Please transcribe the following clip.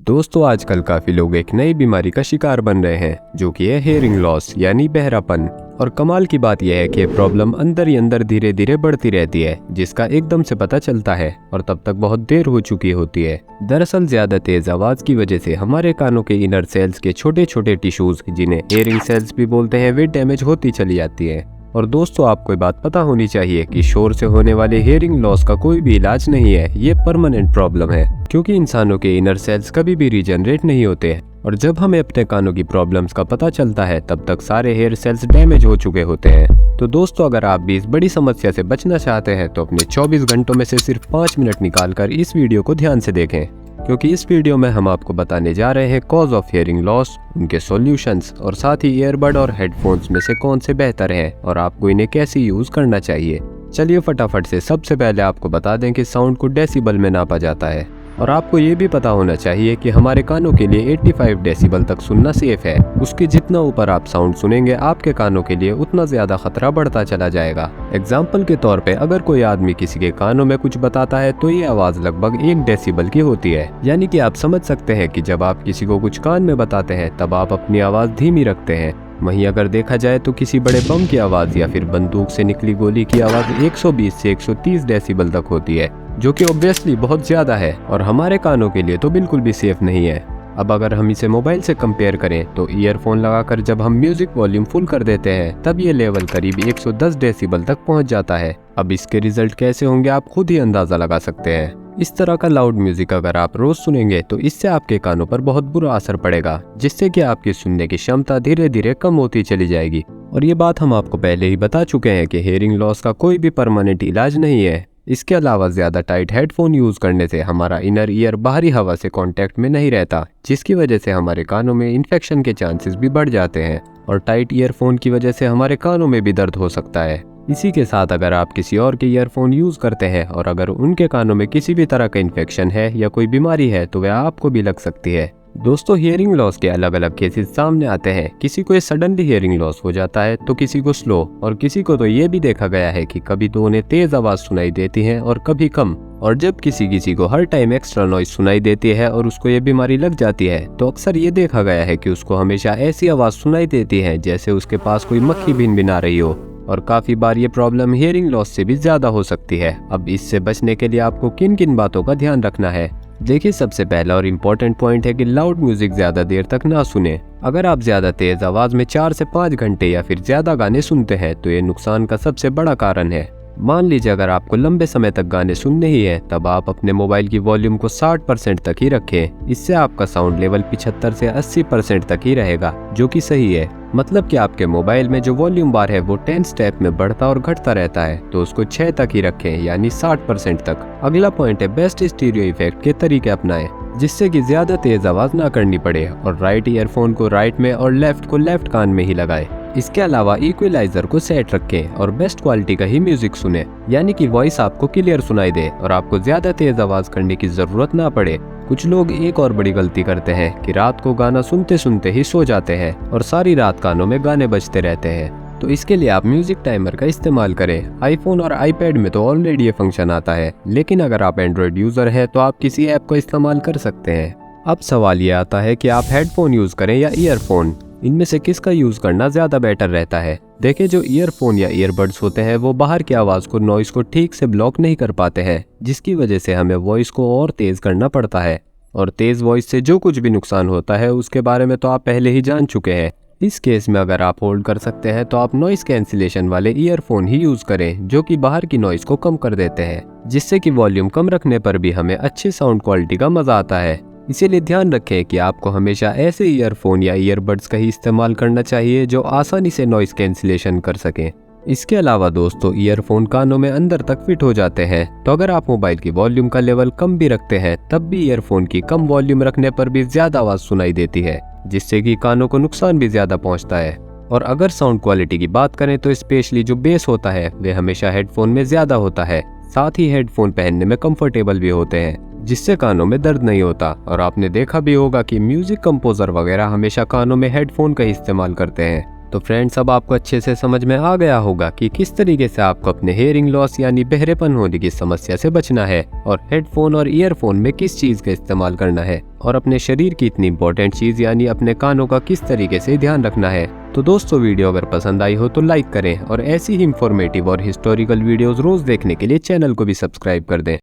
दोस्तों आजकल काफी लोग एक नई बीमारी का शिकार बन रहे हैं जो कि है हेयरिंग लॉस यानी बहरापन। और कमाल की बात यह है कि ये प्रॉब्लम अंदर ही अंदर धीरे धीरे बढ़ती रहती है, जिसका एकदम से पता चलता है और तब तक बहुत देर हो चुकी होती है। दरअसल ज्यादा तेज आवाज की वजह से हमारे कानों के इनर सेल्स के छोटे छोटे टिश्यूज, जिन्हें हेयरिंग सेल्स भी बोलते हैं, वे डैमेज होती चली जाती है। और दोस्तों आपको ये बात पता होनी चाहिए कि शोर से होने वाले हेयरिंग लॉस का कोई भी इलाज नहीं है, ये परमानेंट प्रॉब्लम है, क्योंकि इंसानों के इनर सेल्स कभी भी रीजनरेट नहीं होते। और जब हमें अपने कानों की प्रॉब्लम्स का पता चलता है तब तक सारे हेयर सेल्स डैमेज हो चुके होते हैं। तो दोस्तों अगर आप भी इस बड़ी समस्या से बचना चाहते हैं तो अपने 24 घंटों में से सिर्फ 5 मिनट निकालकर इस वीडियो को ध्यान से देखें, क्योंकि इस वीडियो में हम आपको बताने जा रहे हैं कॉज ऑफ हियरिंग लॉस, उनके सॉल्यूशंस और साथ ही ईयरबड और हेडफोन्स में से कौन से बेहतर हैं और आपको इन्हें कैसे यूज करना चाहिए। चलिए फटाफट से सबसे पहले आपको बता दें कि साउंड को डेसिबल में नापा जाता है, और आपको ये भी पता होना चाहिए कि हमारे कानों के लिए 85 डेसिबल तक सुनना सेफ है। उसके जितना ऊपर आप साउंड सुनेंगे आपके कानों के लिए उतना ज्यादा खतरा बढ़ता चला जाएगा। एग्जाम्पल के तौर पे अगर कोई आदमी किसी के कानों में कुछ बताता है तो ये आवाज लगभग 1 डेसिबल की होती है। यानी कि आप समझ सकते हैं कि जब आप किसी को कुछ कान में बताते हैं तब आप अपनी आवाज धीमी रखते हैं। वहीं अगर देखा जाए तो किसी बड़े बम की आवाज या फिर बंदूक से निकली गोली की आवाज 120 से 130 डेसिबल तक होती है, जो कि ऑब्वियसली बहुत ज्यादा है और हमारे कानों के लिए तो बिल्कुल भी सेफ नहीं है। अब अगर हम इसे मोबाइल से कंपेयर करें तो ईयरफोन लगाकर जब हम म्यूजिक वॉल्यूम फुल कर देते हैं तब ये लेवल करीब 110 डेसिबल तक पहुंच जाता है। अब इसके रिजल्ट कैसे होंगे आप खुद ही अंदाजा लगा सकते हैं। इस तरह का लाउड म्यूजिक अगर आप रोज सुनेंगे तो इससे आपके कानों पर बहुत बुरा असर पड़ेगा, जिससे कि आपकी सुनने की क्षमता धीरे धीरे कम होती चली जाएगी। और ये बात हम आपको पहले ही बता चुके हैं कि हेयरिंग लॉस का कोई भी परमानेंट इलाज नहीं है। इसके अलावा ज्यादा टाइट हेडफोन यूज करने से हमारा इनर ईयर बाहरी हवा से कांटेक्ट में नहीं रहता, जिसकी वजह से हमारे कानों में इन्फेक्शन के चांसेस भी बढ़ जाते हैं। और टाइट ईयरफोन की वजह से हमारे कानों में भी दर्द हो सकता है। इसी के साथ अगर आप किसी और के ईयरफोन यूज करते हैं और अगर उनके कानों में किसी भी तरह का इन्फेक्शन है या कोई बीमारी है तो वह आपको भी लग सकती है। दोस्तों हियरिंग लॉस के अलग अलग केसेस सामने आते हैं। किसी को सडनली हियरिंग लॉस हो जाता है तो किसी को स्लो, और किसी को तो ये भी देखा गया है कि कभी तो उन्हें तेज आवाज सुनाई देती है और कभी कम। और जब किसी को हर टाइम एक्स्ट्रा नॉइज सुनाई देती है और उसको ये बीमारी लग जाती है तो अक्सर ये देखा गया है कि उसको हमेशा ऐसी आवाज सुनाई देती है जैसे उसके पास कोई मक्खी भिन रही हो। और काफी बार ये प्रॉब्लम हियरिंग लॉस से भी ज्यादा हो सकती है। अब इससे बचने के लिए आपको किन किन बातों का ध्यान रखना है। देखिए सबसे पहला और इम्पोर्टेंट पॉइंट है कि लाउड म्यूजिक ज्यादा देर तक ना सुने। अगर आप ज्यादा तेज आवाज में 4 से 5 घंटे या फिर ज्यादा गाने सुनते हैं तो ये नुकसान का सबसे बड़ा कारण है। मान लीजिए अगर आपको लंबे समय तक गाने सुनने ही है तब आप अपने मोबाइल की वॉल्यूम को 60% तक ही रखें। इससे आपका साउंड लेवल 75 से 80% तक ही रहेगा, जो कि सही है। मतलब कि आपके मोबाइल में जो वॉल्यूम बार है वो 10 स्टेप में बढ़ता और घटता रहता है, तो उसको 6 तक ही रखें, यानी 60% तक। अगला पॉइंट है बेस्ट स्टीरियो इफेक्ट के तरीके अपनाएं, जिससे कि ज्यादा तेज आवाज ना करनी पड़े, और राइट ईयरफोन को राइट में और लेफ्ट को लेफ्ट कान में ही लगाएं। इसके अलावा इक्वलाइजर को सेट रखें और बेस्ट क्वालिटी का ही म्यूजिक सुने, यानी कि वॉइस आपको क्लियर सुनाई दे और आपको ज्यादा तेज आवाज करने की जरूरत ना पड़े। कुछ लोग एक और बड़ी गलती करते हैं कि रात को गाना सुनते सुनते ही सो जाते हैं और सारी रात कानों में गाने बजते रहते हैं। तो इसके लिए आप म्यूजिक टाइमर का इस्तेमाल करें। आईफोन और आईपैड में तो ऑलरेडी ये फंक्शन आता है, लेकिन अगर आप एंड्रॉइड यूजर है तो आप किसी ऐप का इस्तेमाल कर सकते हैं। अब सवाल ये आता है कि आप हेडफोन यूज करें या ईयरफोन, इनमें से किसका यूज करना ज्यादा बेटर रहता है। देखिए जो ईयरफोन या ईयरबड्स होते हैं वो बाहर की आवाज को, नॉइस को ठीक से ब्लॉक नहीं कर पाते हैं, जिसकी वजह से हमें वॉइस को और तेज करना पड़ता है। और तेज वॉइस से जो कुछ भी नुकसान होता है उसके बारे में तो आप पहले ही जान चुके हैं। इस केस में अगर आप होल्ड कर सकते हैं तो आप नॉइस कैंसिलेशन वाले ईयरफोन ही यूज करें, जो कि बाहर की नॉइस को कम कर देते हैं, जिससे कि वॉल्यूम कम रखने पर भी हमें अच्छी साउंड क्वालिटी का मजा आता है। इसीलिए ध्यान रखें कि आपको हमेशा ऐसे ईयरफोन या ईयरबड्स का ही इस्तेमाल करना चाहिए जो आसानी से नॉइस कैंसिलेशन कर सकें। इसके अलावा दोस्तों ईयरफोन कानों में अंदर तक फिट हो जाते हैं, तो अगर आप मोबाइल की वॉल्यूम का लेवल कम भी रखते हैं तब भी ईयरफोन की कम वॉल्यूम रखने पर भी ज्यादा आवाज सुनाई देती है, जिससे कि कानों को नुकसान भी ज्यादा पहुंचता है। और अगर साउंड क्वालिटी की बात करें तो स्पेशली जो बेस होता है वह हमेशा हेडफोन में ज्यादा होता है। साथ ही हेडफोन पहनने में कंफर्टेबल भी होते हैं, जिससे कानों में दर्द नहीं होता। और आपने देखा भी होगा कि म्यूजिक कंपोजर वगैरह हमेशा कानों में हेडफोन का इस्तेमाल करते हैं। तो फ्रेंड्स, अब आपको अच्छे से समझ में आ गया होगा कि किस तरीके से आपको अपने हेयरिंग लॉस यानी बहरेपन होने की समस्या से बचना है और हेडफोन और ईयरफोन में किस चीज का इस्तेमाल करना है और अपने शरीर की इतनी इंपॉर्टेंट चीज यानी अपने कानों का किस तरीके से ध्यान रखना है। तो दोस्तों, वीडियो अगर पसंद आई हो तो लाइक करें और ऐसी ही इंफॉर्मेटिव और हिस्टोरिकल वीडियोस रोज देखने के लिए चैनल को भी सब्सक्राइब कर दें।